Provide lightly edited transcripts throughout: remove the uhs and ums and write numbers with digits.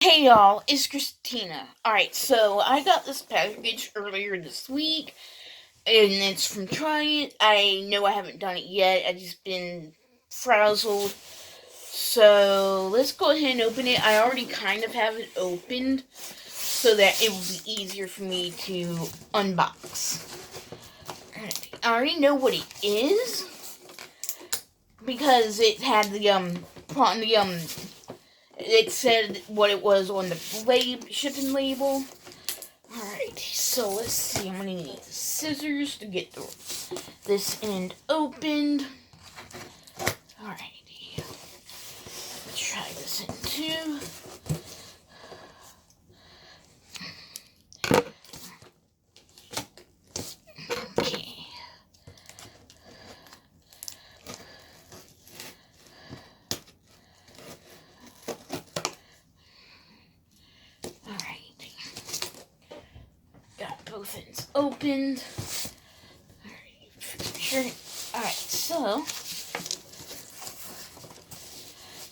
Hey y'all, it's Christina. Alright, so I got this package earlier this week, and it's from Tryit. I know I haven't done it yet, I've just been frazzled. So let's go ahead and open it. I already kind of have it opened, so that it will be easier for me to unbox. Alright, I already know what it is, because it had it said what it was on the shipping label. Alright, so let's see. I'm gonna need the scissors to get this end opened. Alrighty. Let's try this in too. Okay. Got both ends opened. Alright, so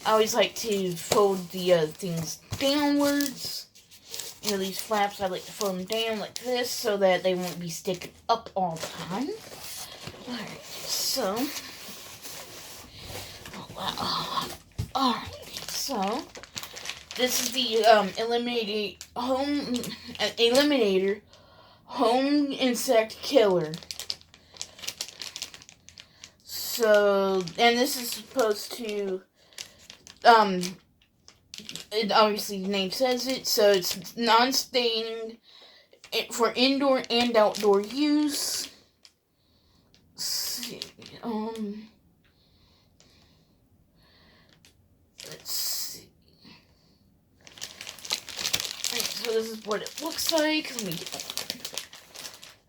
I always like to fold the things downwards. You know, these flaps, I like to fold them down like this so that they won't be sticking up all the time. Alright, so. Oh, wow. Alright, so. This is the Eliminator Home Insect Killer. So, and this is supposed to, it obviously the name says it, so it's non-staining for indoor and outdoor use. Let's see, let's see. Alright, so this is what it looks like. Let me get that.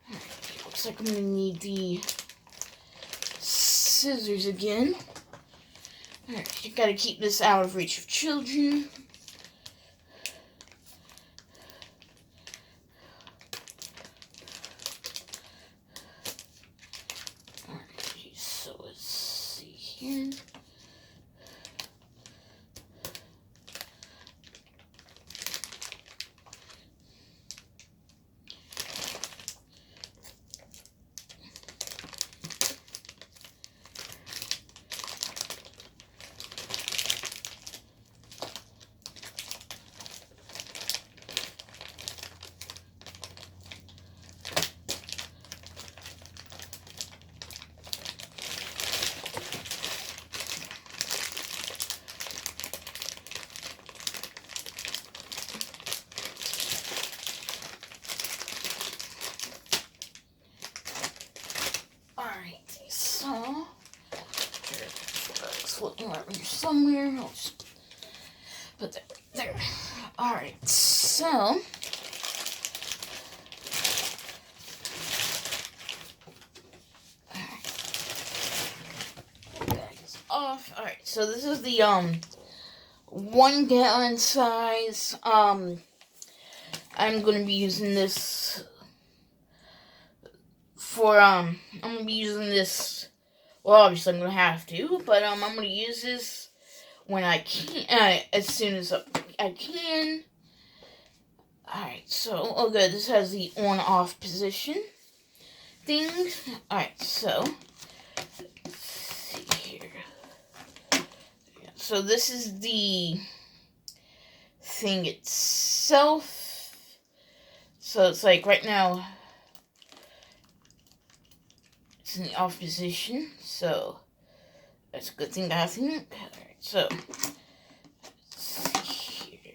Alright, looks like I'm gonna need the scissors again. Alright, you gotta keep this out of reach of children. Alright, so let's see here. Floating around here somewhere. I'll just put that there. Alright, so. Bag is off. Alright, so this is the 1 gallon size. I'm gonna be using this for I'm gonna be using this. Well, obviously I'm gonna have to, but I'm gonna use this when I can, as soon as I can. Alright, so, oh good, this has the on-off position thing. Alright, so, let's see here. So this is the thing itself. So it's like right now, it's in the off position, so that's a good thing, I think. Alright, so let's see here.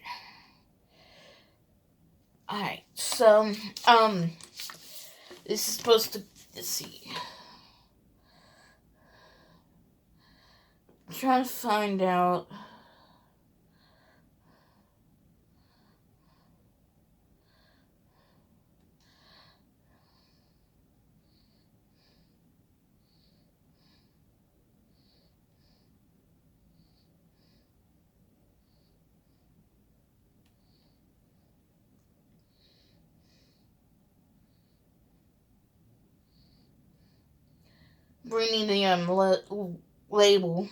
Alright, so this is supposed to, let's see. I'm trying to find out. Bringing the label.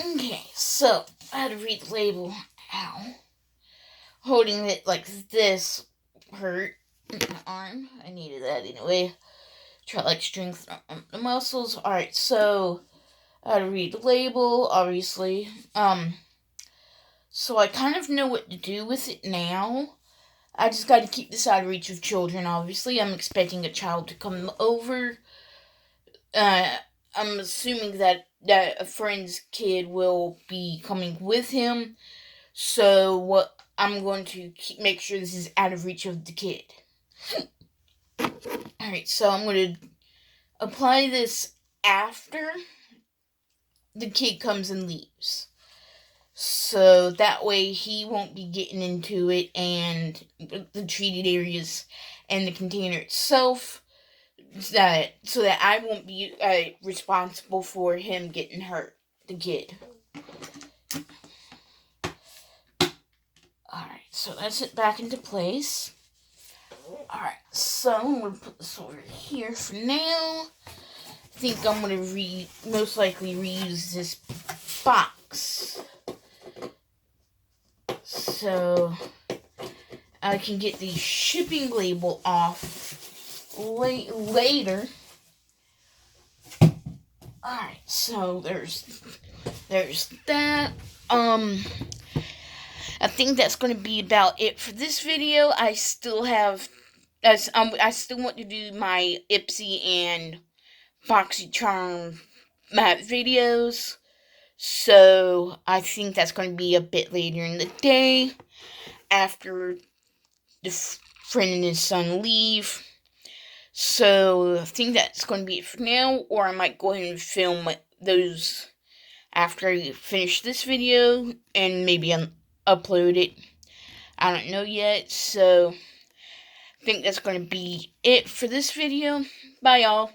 Okay, so I had to read the label. Ow. Holding it like this hurt my arm. I needed that anyway. Try like strengthen the muscles. Alright, so I had to read the label, obviously. So I kind of know what to do with it now. I just got to keep this out of reach of children, obviously. I'm expecting a child to come over. I'm assuming that a friend's kid will be coming with him. So what I'm going to make sure this is out of reach of the kid. Alright, so I'm going to apply this after the kid comes and leaves. So that way he won't be getting into it and the treated areas and the container itself, so that I won't be responsible for him getting hurt, the kid. Alright, so that's it back into place. Alright, so I'm going to put this over here for now. I think I'm going to most likely reuse this box, so I can get the shipping label off later. Alright, so there's that. I think that's going to be about it for this video. I still want to do my Ipsy and BoxyCharm videos. So I think that's going to be a bit later in the day, after the friend and his son leave. So I think that's going to be it for now, or I might go ahead and film those after I finish this video and maybe upload it. I don't know yet, so I think that's going to be it for this video. Bye, y'all.